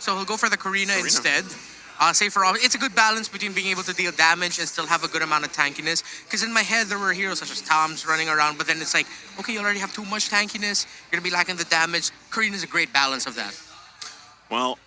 So he'll go for the Karina instead. It's a good balance between being able to deal damage and still have a good amount of tankiness. Because in my head, there were heroes such as Tom's running around, but then it's like, okay, you already have too much tankiness. You're going to be lacking the damage. Karina's a great balance of that. Well,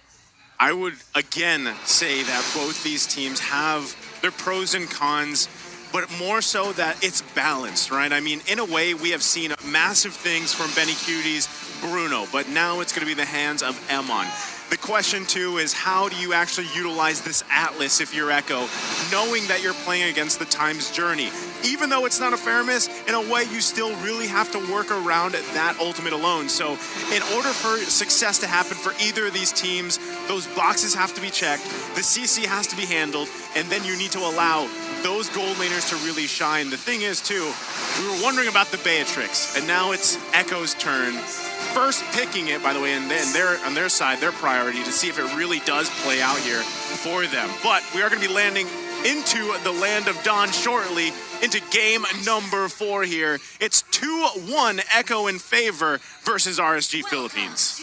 I would again say that both these teams have their pros and cons, but more so that it's balanced, right? I mean, in a way, we have seen massive things from Benny Cutie's Bruno, but now it's going to be the hands of Emon. The question, too, is how do you actually utilize this Atlas if you're Echo, knowing that you're playing against the Time's Journey? Even though it's not a fair miss, in a way, you still really have to work around that ultimate alone. So in order for success to happen for either of these teams, those boxes have to be checked, the CC has to be handled, and then you need to allow those gold laners to really shine. The thing is, too, we were wondering about the Beatrix, and now it's Echo's turn. First picking it, by the way, and then on their side, their priority to see if it really does play out here for them. But we are going to be landing into the land of Dawn shortly, into game number 4 here. It's 2-1 Echo in favor versus RSG Philippines.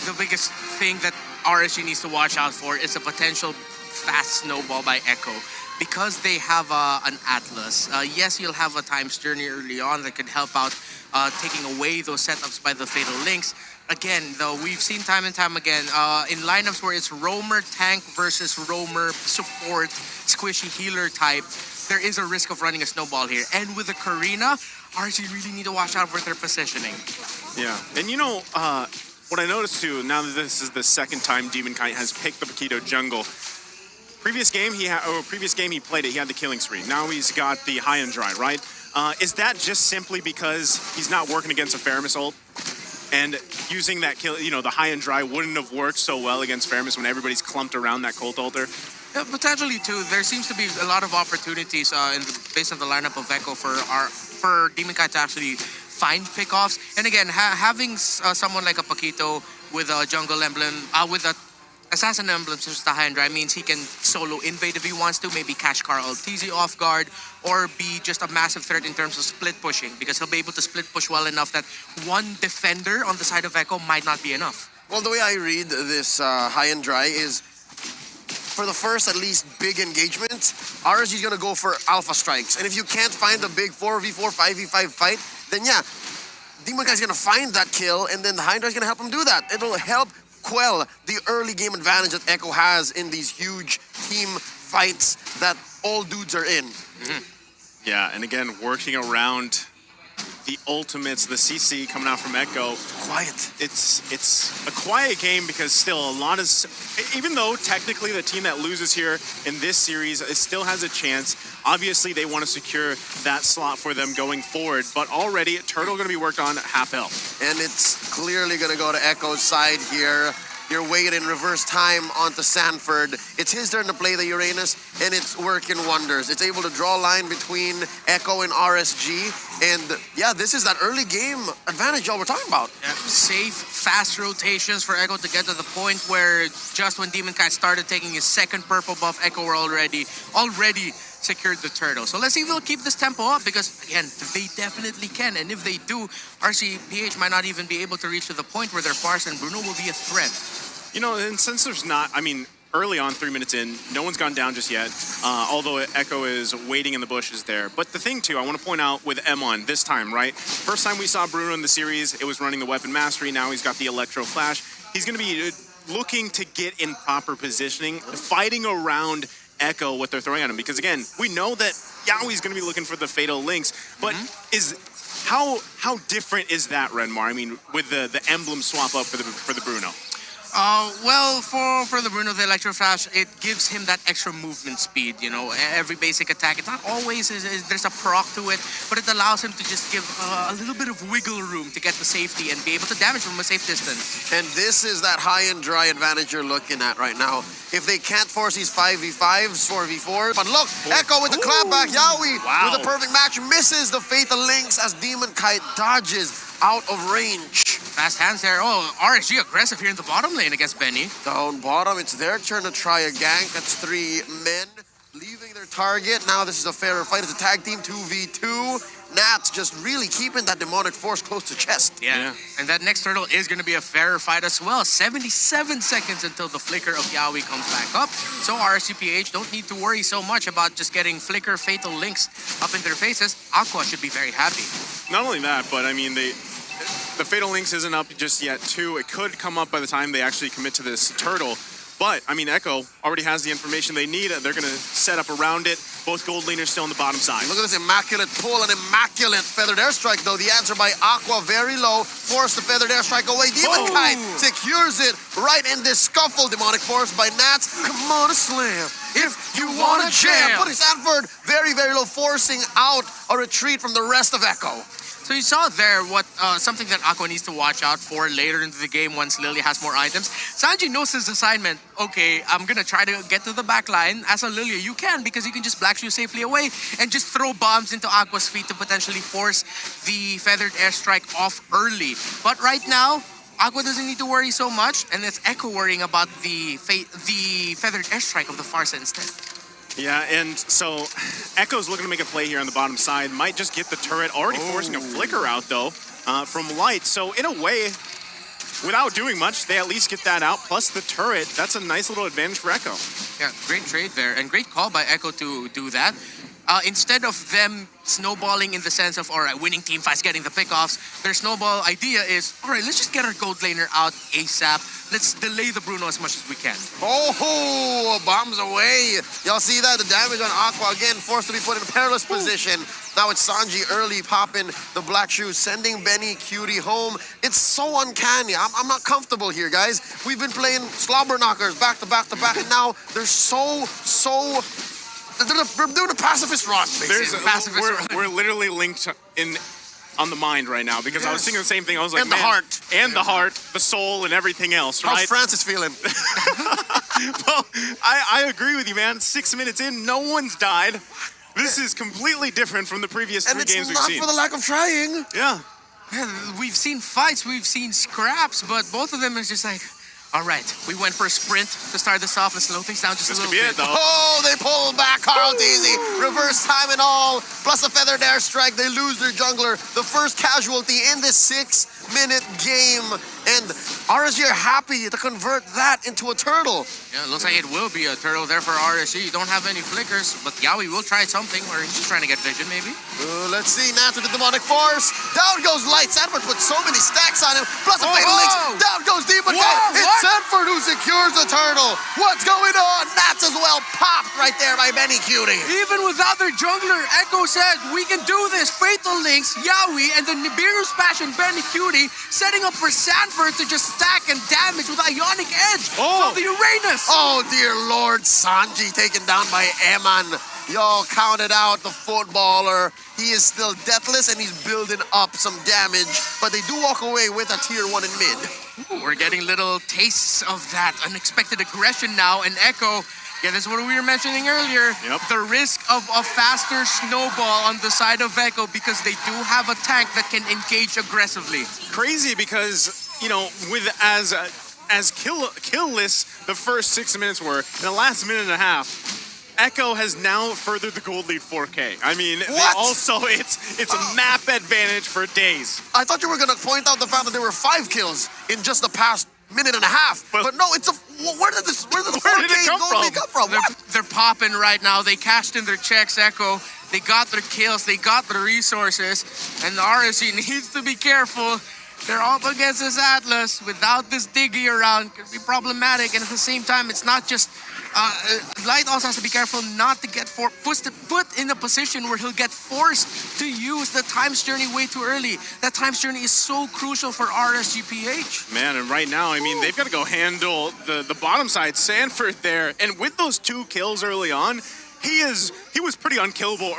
The biggest thing that RSG needs to watch out for is a potential fast snowball by Echo. Because they have an Atlas, yes, you'll have a Time's Journey early on that could help out taking away those setups by the Fatal Links. Again, though, we've seen time and time again in lineups where it's roamer tank versus roamer support, squishy healer type, there is a risk of running a snowball here. And with the Karina, RSG really need to watch out for their positioning. Yeah, and you know, what I noticed too, now that this is the second time Demon Kite has picked the Paquito jungle, previous game he played it, he had the killing spree. Now he's got the high and dry, right? Is that just simply because he's not working against a Faramis ult? And using that kill, you know, the high and dry wouldn't have worked so well against Faramis when everybody's clumped around that Colt altar? Yeah, potentially too. There seems to be a lot of opportunities based on the lineup of Echo for Demon Kite to actually find pickoffs. And again, having someone like a Paquito with a jungle emblem, with a Assassin Emblem such as the high and dry means he can solo invade if he wants to, maybe catch Carl TZ off guard, or be just a massive threat in terms of split pushing, because he'll be able to split push well enough that one defender on the side of Echo might not be enough. Well, the way I read this high and dry is, for the first at least big engagement, RSG is going to go for alpha strikes. And if you can't find a big 4v4, 5v5 fight, then yeah, Demon Guy's going to find that kill, and then the high and dry is going to help him do that. It'll help quell the early game advantage that Echo has in these huge team fights that all dudes are in. Mm-hmm. Yeah, and again, working around the ultimates, the CC coming out from Echo. Quiet. It's a quiet game because still a lot is, even though technically the team that loses here in this series, it still has a chance. Obviously, they want to secure that slot for them going forward, but already Turtle going to be worked on half health. And it's clearly going to go to Echo's side here. You're weighted in reverse time onto Sanford. It's his turn to play the Uranus, and it's working wonders. It's able to draw a line between Echo and RSG, and yeah, this is that early game advantage y'all were talking about. Yeah, safe, fast rotations for Echo to get to the point where just when Demon Kite started taking his second purple buff, Echo were already secured the turtle. So let's see if they'll keep this tempo up, because again, they definitely can, and if they do, Rsg Ph might not even be able to reach to the point where their Farce and Bruno will be a threat. You know, and since there's not, I mean, early on, 3 minutes in, no one's gone down just yet, although Echo is waiting in the bushes there. But the thing, too, I want to point out with Emon this time, right? First time we saw Bruno in the series, it was running the Weapon Mastery. Now he's got the Electro Flash. He's going to be looking to get in proper positioning, fighting around Echo what they're throwing at him. Because, again, we know that Yowie's going to be looking for the Fatal Links, but how different is that, Renmar? I mean, with the emblem swap up for the Bruno. Well, for the Bruno, the Electro Flash, it gives him that extra movement speed, you know, every basic attack. It's not always, there's a proc to it, but it allows him to just give a little bit of wiggle room to get the safety and be able to damage from a safe distance. And this is that high and dry advantage you're looking at right now. If they can't force these 5v5s, 4v4s, but look, Echo with the clapback, Yowie with a perfect match, misses the Fatal Links as Demon Kite dodges out of range. Fast hands there. Oh, RSG aggressive here in the bottom lane against Benny. Down bottom, it's their turn to try a gank. That's 3 men leaving their target. Now this is a fairer fight. It's a tag team 2v2. Nats just really keeping that demonic force close to chest. Yeah. And that next turtle is going to be a fairer fight as well. 77 seconds until the flicker of Yaoi comes back up. So Rsg Ph don't need to worry so much about just getting flicker fatal links up in their faces. Aqua should be very happy. Not only that, but I mean, the fatal links isn't up just yet too. It could come up by the time they actually commit to this turtle. But, I mean, Echo already has the information they need. They're going to set up around it. Both gold laners still on the bottom side. Look at this immaculate pull, an immaculate feathered airstrike, though. The answer by Aqua, very low. Force the feathered airstrike away. Demon Kite secures it right in this scuffle. Demonic force by Nats. Come on, a slam. If you want to jam. Putting Sanford very, very low, forcing out a retreat from the rest of Echo. So you saw there what something that Aqua needs to watch out for later into the game once Lily has more items. Sanji knows his assignment. Okay, I'm going to try to get to the back line. As a Lilia, you can because you can just Black Shoe safely away and just throw bombs into Aqua's feet to potentially force the feathered airstrike off early. But right now, Aqua doesn't need to worry so much, and it's Echo worrying about the feathered airstrike of the Farsa instead. Yeah, and so Echo's looking to make a play here on the bottom side. Might just get the turret, already forcing a flicker out, though, from Light. So in a way, without doing much, they at least get that out. Plus the turret, that's a nice little advantage for Echo. Yeah, great trade there, and great call by Echo to do that. Instead of them snowballing in the sense of, all right, winning team fights, getting the pickoffs, their snowball idea is, all right, let's just get our gold laner out ASAP. Let's delay the Bruno as much as we can. Oh, bombs away. Y'all see that? The damage on Aqua again, forced to be put in a perilous position. Now it's Sanji early popping the Black Shoes, sending Benny Cutie home. It's so uncanny. I'm not comfortable here, guys. We've been playing slobber knockers back to back to back, and now they're so... They're doing a pacifist run. We're literally linked in on the mind right now because I was thinking the same thing. I was like, and the heart. And the heart, the soul, and everything else, right? How's Francis feeling? Well, I agree with you, man. 6 minutes in, no one's died. This is completely different from the previous 3 games we've seen. And it's not for the lack of trying. Yeah. We've seen fights, we've seen scraps, but both of them is just like, all right, we went for a sprint to start this off and slow things down just a little bit. Oh, they pull back Carl Daisy. Reverse time and all. Plus a feathered airstrike. They lose their jungler. The first casualty in this 6-minute game. And RSG are happy to convert that into a turtle. Yeah, it looks like it will be a turtle there for RSG. You don't have any flickers, but Yaoi will try something, or he's just trying to get vision, maybe. Let's see. Nats with the demonic force. Down goes Light. Sanford put so many stacks on him. Plus a fatal links. Down goes Demon Kite. It's Sanford who secures the turtle. What's going on? Nats as well popped right there by Benny Cutie. Even without their jungler, Echo said, we can do this. Fatal links, Yaoi, and the Nibiru Smash and Benny Cutie setting up for Sanford to just stack and damage with Ionic Edge from the Uranus. Oh, dear Lord. Sanji taken down by Eman. Y'all counted out the footballer. He is still deathless and he's building up some damage, but they do walk away with a tier 1 in mid. Ooh, we're getting little tastes of that unexpected aggression now, and Echo, yeah, this is what we were mentioning earlier. The risk of a faster snowball on the side of Echo because they do have a tank that can engage aggressively. Crazy because, you know, with as killless the first 6 minutes were, in the last minute and a half, Echo has now furthered the gold lead 4K. I mean, it's a map advantage for days. I thought you were going to point out the fact that there were 5 kills in just the past minute and a half. But no, it's a... Where did the 4K gold lead come from? They're popping right now. They cashed in their checks, Echo. They got their kills. They got the resources. And the RSG needs to be careful. They're up against this Atlas. Without this Diggy around, could be problematic. And at the same time, it's not just... Light also has to be careful not to get put in a position where he'll get forced to use the Time's Journey way too early. That Time's Journey is so crucial for Rsg Ph. Man, and right now, I mean, they've got to go handle the bottom side, Sanford there. And with those 2 kills early on, he was pretty unkillable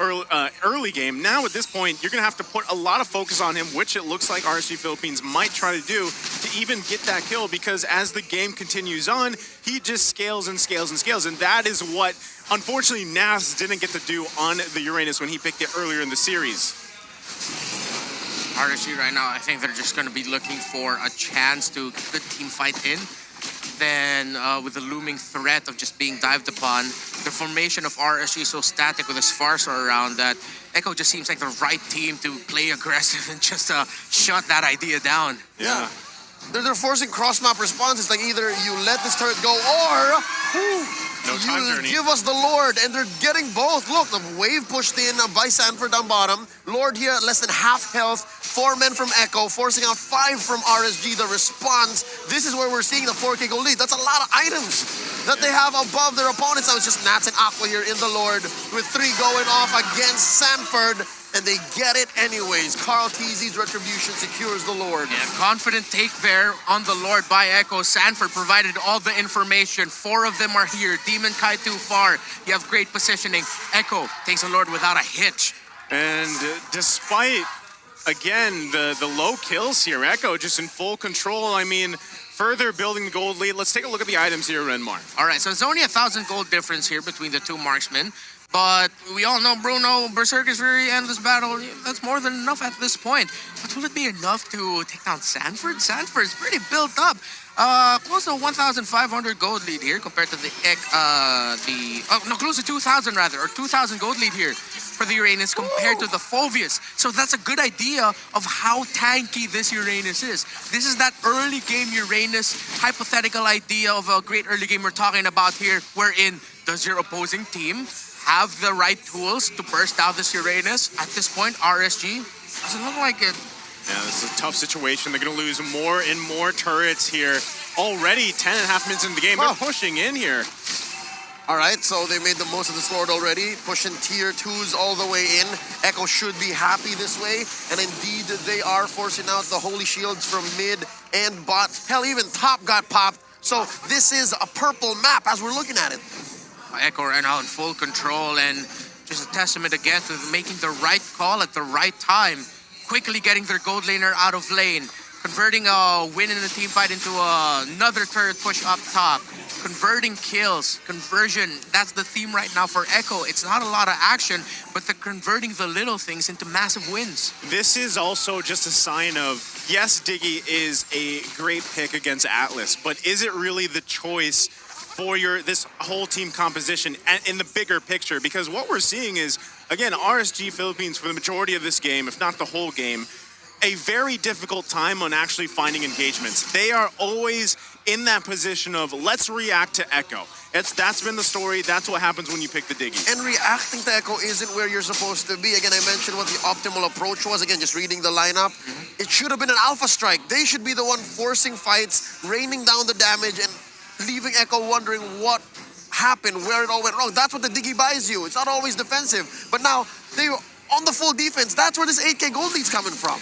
early game. Now at this point, you're going to have to put a lot of focus on him, which it looks like RSG Philippines might try to do to even get that kill, because as the game continues on, he just scales and scales and scales. And that is what, unfortunately, Nas didn't get to do on the Uranus when he picked it earlier in the series. RSG right now, I think they're just going to be looking for a chance to keep the team fight in. then with the looming threat of just being dived upon, the formation of RSG is so static with his Farsa around that Echo just seems like the right team to play aggressive and just shut that idea down. Yeah. They're forcing cross-map responses. Like either you let this turret go or No time you journey. give us the Lord. And they're getting both. Look, the wave pushed in by Sanford down bottom. Lord here at less than half health. 4 men from Echo, forcing out 5 from RSG. The response, this is where we're seeing the 4K goal lead. That's a lot of items that they have above their opponents. Now it's just Nats and Aqua here in the Lord with 3 going off against Sanford. And they get it anyways. Carl Teasy's retribution secures the Lord. Yeah, confident take there on the Lord by Echo. Sanford provided all the information. 4 of them are here. Demon Kai too far. You have great positioning. Echo takes the Lord without a hitch. And despite, again, the low kills here, Echo just in full control. I mean, further building the gold lead. Let's take a look at the items here, Renmar. All right, so it's only 1,000 gold difference here between the 2 marksmen. But we all know Bruno, Berserker's very end of this battle. That's more than enough at this point. But will it be enough to take down Sanford? Sanford's pretty built up. Close to 1,500 gold lead here compared to close to 2,000 rather, or 2,000 gold lead here for the Uranus compared to the Phoveus. So that's a good idea of how tanky this Uranus is. This is that early game Uranus hypothetical idea of a great early game we're talking about here, wherein does your opposing team have the right tools to burst out this Uranus? At this point, RSG doesn't look like it. Yeah, this is a tough situation. They're going to lose more and more turrets here. Already 10.5 minutes into the game. They're pushing in here. All right, so they made the most of the sword already, pushing tier 2s all the way in. Echo should be happy this way, and indeed they are forcing out the holy shields from mid and bot. Hell, even top got popped. So this is a purple map as we're looking at it. Echo right now in full control, and just a testament again to making the right call at the right time. Quickly getting their gold laner out of lane. Converting a win in a team fight into another turret push up top. Converting kills. Conversion, that's the theme right now for Echo. It's not a lot of action, but they're converting the little things into massive wins. This is also just a sign of, yes, Diggy is a great pick against Atlas, but is it really the choice for this whole team composition and in the bigger picture? Because what we're seeing is, again, RSG Philippines for the majority of this game, if not the whole game, a very difficult time on actually finding engagements. They are always in that position of let's react to Echo. That's been the story. That's what happens when you pick the Diggy. And reacting to Echo isn't where you're supposed to be. Again, I mentioned what the optimal approach was. Again, just reading the lineup. It should have been an alpha strike. They should be the one forcing fights, raining down the damage, and leaving Echo wondering what happened, where it all went wrong. That's what the Diggy buys you. It's not always defensive. But now, they're on the full defense. That's where this 8K gold lead's coming from.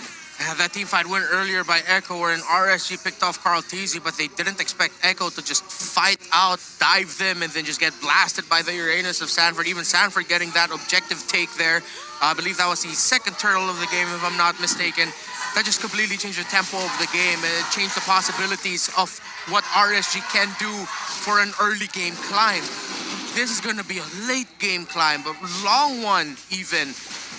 That team fight went earlier by Echo, wherein RSG picked off Carl Teasy, but they didn't expect Echo to just fight out, dive them, and then just get blasted by the Uranus of Sanford. Even Sanford getting that objective take there. I believe that was the second turtle of the game, if I'm not mistaken. That just completely changed the tempo of the game. It changed the possibilities of what RSG can do for an early game climb. This is going to be a late game climb, but long one even,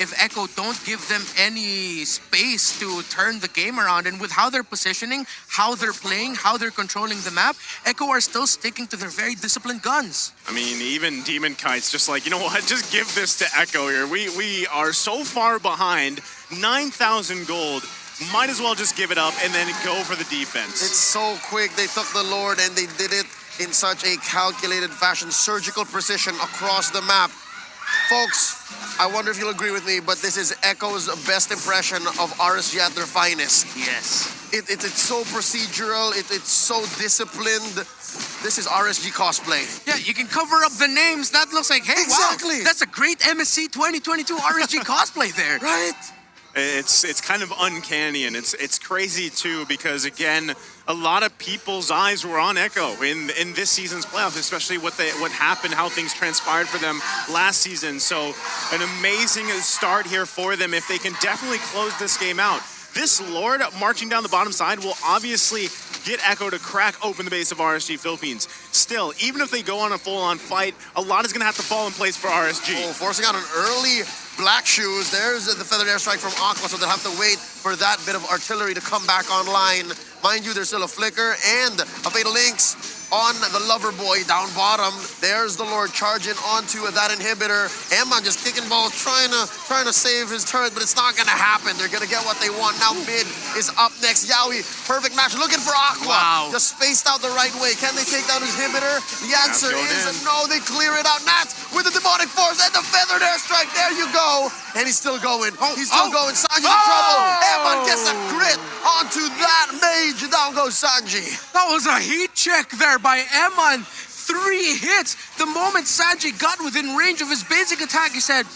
if Echo don't give them any space to turn the game around. And with how they're positioning, how they're playing, how they're controlling the map, Echo are still sticking to their very disciplined guns. I mean, even Demon Kite's just like, you know what, just give this to Echo here. We are so far behind, 9,000 gold. Might as well just give it up and then go for the defense. It's so quick. They took the Lord and they did it in such a calculated fashion, surgical precision across the map. Folks, I wonder if you'll agree with me, but this is Echo's best impression of RSG at their finest. Yes. It's so procedural, it's so disciplined. This is RSG cosplay. Yeah, you can cover up the names. That looks like, hey, Exactly. wow, that's a great MSC 2022 RSG cosplay there. Right? It's kind of uncanny, and it's crazy too, because again, a lot of people's eyes were on Echo in this season's playoffs, especially what happened, how things transpired for them last season. So an amazing start here for them if they can definitely close this game out. This Lord marching down the bottom side will obviously get Echo to crack open the base of RSG Philippines. Still, even if they go on a full-on fight, a lot is going to have to fall in place for RSG. Oh, forcing out an early Black Shoes. There's the feathered airstrike from Aqua, so they'll have to wait for that bit of artillery to come back online. Mind you, there's still a flicker and a fatal links. on the lover boy down bottom. There's the Lord charging onto that inhibitor. Emma just kicking balls, trying to save his turret, but it's not gonna happen. They're gonna get what they want. Now mid is up next. Yowie, perfect match, looking for Aqua. Wow. Just spaced out the right way. Can they take down his inhibitor? The answer is no. They clear it out. Nats with the demonic force and the feathered airstrike. There you go. And he's still going. He's still going. Sanji's in trouble. Emma gets a crit onto that mage. Down goes Sanji. That was a heat check there by Eman. 3 hits. The moment Sanji got within range of his basic attack, he said,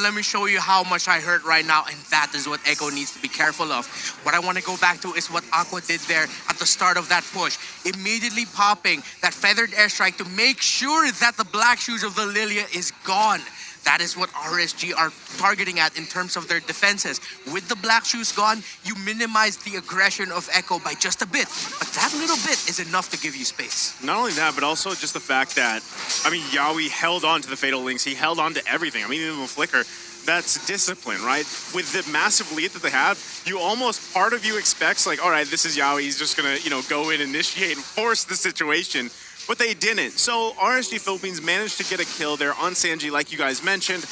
let me show you how much I hurt right now. And that is what Echo needs to be careful of. What I want to go back to is what Aqua did there at the start of that push. Immediately popping that feathered airstrike to make sure that the black shoes of the Lilia is gone. That is what RSG are targeting at in terms of their defenses. With the black shoes gone, you minimize the aggression of Echo by just a bit. But that little bit is enough to give you space. Not only that, but also just the fact that, I mean, Yowie held on to the Fatal Links. He held on to everything. I mean, even the Flicker. That's discipline, right? With the massive lead that they have, you almost, part of you expects, like, all right, this is Yowie. He's just going to, go in, initiate, and force the situation. But they didn't. So RSG Philippines managed to get a kill there on Sanji, like you guys mentioned.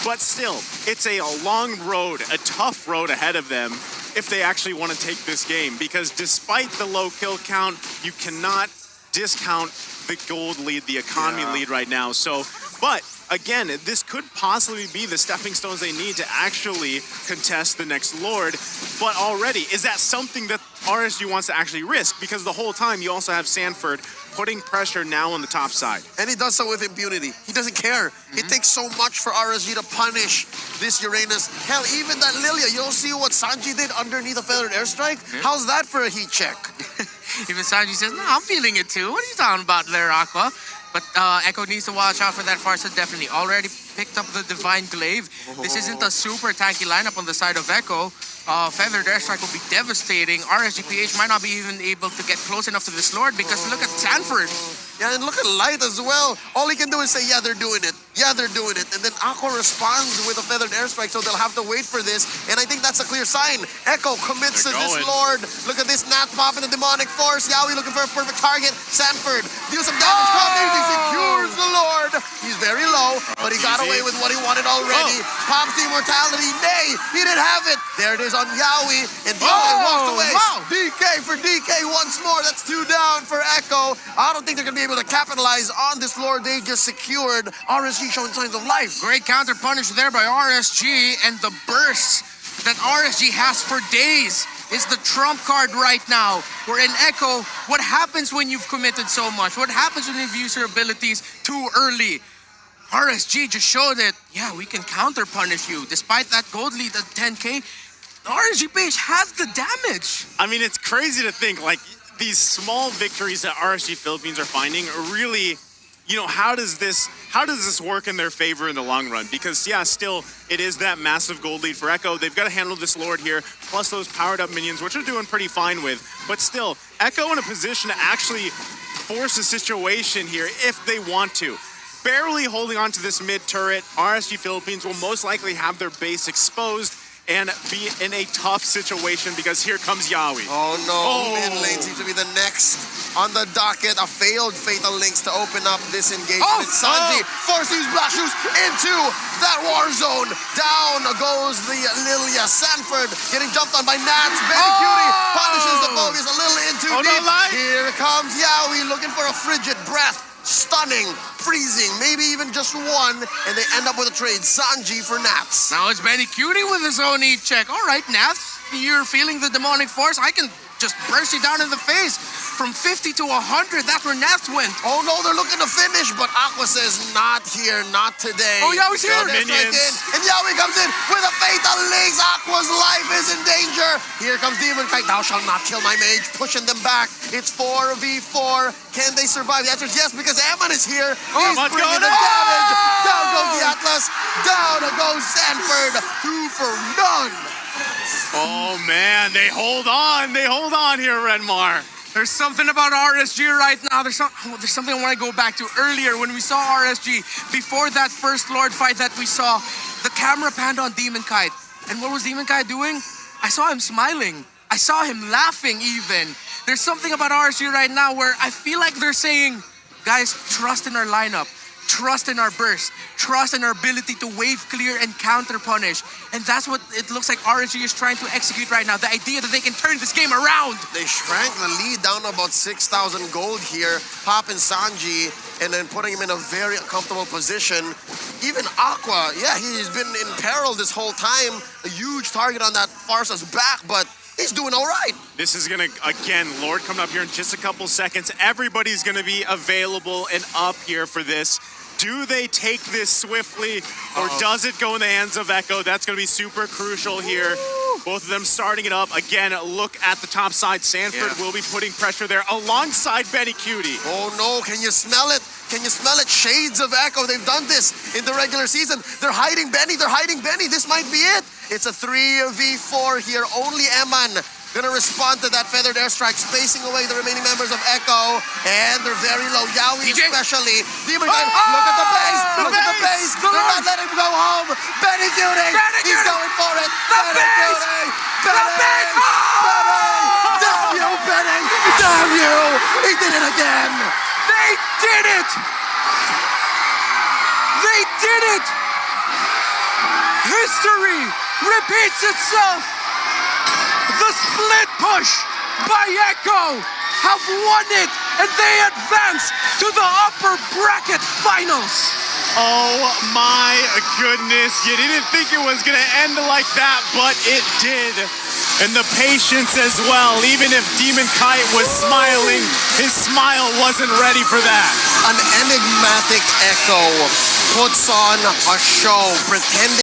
But still, it's a long road, a tough road ahead of them if they actually want to take this game. Because despite the low kill count, you cannot discount the gold lead, the economy lead right now. So, but again, this could possibly be the stepping stones they need to actually contest the next Lord. But already, is that something that RSG wants to actually risk? Because the whole time you also have Sanford putting pressure now on the top side. And he does so with impunity. He doesn't care. It takes so much for RSG to punish this Uranus. Hell, even that Lilia, you'll see what Sanji did underneath a feathered airstrike. How's that for a heat check? Even Sanji says, no, I'm feeling it too. What are you talking about there, Aqua? But Echo needs to watch out for that Farsa, definitely. Already picked up the Divine Glaive. This isn't a super tanky lineup on the side of Echo. Feathered Airstrike will be devastating. Rsg Ph might not be even able to get close enough to this Lord because look at Sanford. Yeah, and look at Light as well. All he can do is say, yeah, they're doing it. Yeah, they're doing it. And then Aqua responds with a feathered airstrike, so they'll have to wait for this. And I think that's a clear sign. Echo commits to this Lord. Look at this Nat popping the demonic force. Yowie looking for a perfect target. Sanford deals some damage. He secures the Lord. He's very low, but he got away with what he wanted already. Pops the immortality. Nay, he didn't have it. There it is on Yowie. And Yowie walks away. DK for DK once more. That's 2 down for Echo. I don't think they're going to be able to capitalize on this Lord they just secured. RSG showing signs of life. Great counter punish there by RSG, and the burst that RSG has for days is the trump card right now. We're in Echo. What happens when you've committed so much? What happens when you've used your abilities too early? RSG just showed it. Yeah, we can counter punish you. Despite that gold lead at 10K, RSG Ph has the damage. I mean, it's crazy to think, like, these small victories that RSG Philippines are finding are really, how does this work in their favor in the long run? Because, yeah, still, it is that massive gold lead for Echo. They've got to handle this Lord here, plus those powered-up minions, which they're doing pretty fine with. But still, Echo in a position to actually force a situation here if they want to. Barely holding on to this mid-turret, RSG Philippines will most likely have their base exposed and be in a tough situation because here comes Yowie. Oh no, mid lane seems to be the next on the docket. A failed Fatal Links to open up this engagement. Sanji forced these blast shoes into that war zone. Down goes the Lilia. Sanford getting jumped on by Nats. Benny Cutie punishes the bogus a little in too deep. Here comes Yowie looking for a frigid breath. Stunning, freezing, maybe even just one, and they end up with a trade. Sanji for Nats. Now it's Benny Cutie with his own heat check. All right, Nats, you're feeling the demonic force. I can just burst you down in the face. From 50 to 100, that's where Nats went. Oh no, they're looking to finish, but Aqua says, not here, not today. Oh, Yowie's here. Minions. And Yowie comes in with a Fatal Links. Aqua's life is in danger. Here comes Demon Kite. Thou shalt not kill my mage. Pushing them back. It's 4v4. Can they survive? The answer is yes, because Ammon is here. He's bringing the damage. Down goes the Atlas. Down goes Sanford. 2 for none. Oh man, they hold on here, Renmar. There's something about RSG right now. There's something I want to go back to earlier when we saw RSG before that first Lord fight that we saw. The camera panned on Demon Kite. And what was Demon Kite doing? I saw him smiling. I saw him laughing even. There's something about RSG right now where I feel like they're saying, guys, trust in our lineup. Trust in our burst, trust in our ability to wave clear and counter punish. And that's what it looks like RSG is trying to execute right now. The idea that they can turn this game around. They shrank the lead down to about 6,000 gold here, popping Sanji and then putting him in a very uncomfortable position. Even Aqua, yeah, he's been in peril this whole time. A huge target on that Farsa's back, but he's doing all right. This is gonna, again, Lord coming up here in just a couple seconds. Everybody's gonna be available and up here for this. Do they take this swiftly, or does it go in the hands of Echo? That's going to be super crucial here. Both of them starting it up. Again, look at the top side. Sanford will be putting pressure there alongside Benny Cutie. Oh no, can you smell it? Can you smell it? Shades of Echo. They've done this in the regular season. They're hiding Benny. They're hiding Benny. This might be it. It's a 3v4 here. Only Eman gonna respond to that feathered airstrike, spacing away the remaining members of Echo, and they're very low. Yaoi DJ? especially. Demon Gun, look at the base! Look at the base! They're not letting him go home! Benny Cutie! He's going for it! Benny Cutie! Benny! Benny! Damn you, Benny! Damn you! He did it again! They did it! They did it! History repeats itself! The split push by Echo have won it, and they advance to the upper bracket finals. Oh my goodness, you didn't think it was gonna end like that, but it did. And the patience as well, even if Demon Kite was smiling, his smile wasn't ready for that. An enigmatic Echo puts on a show, pretending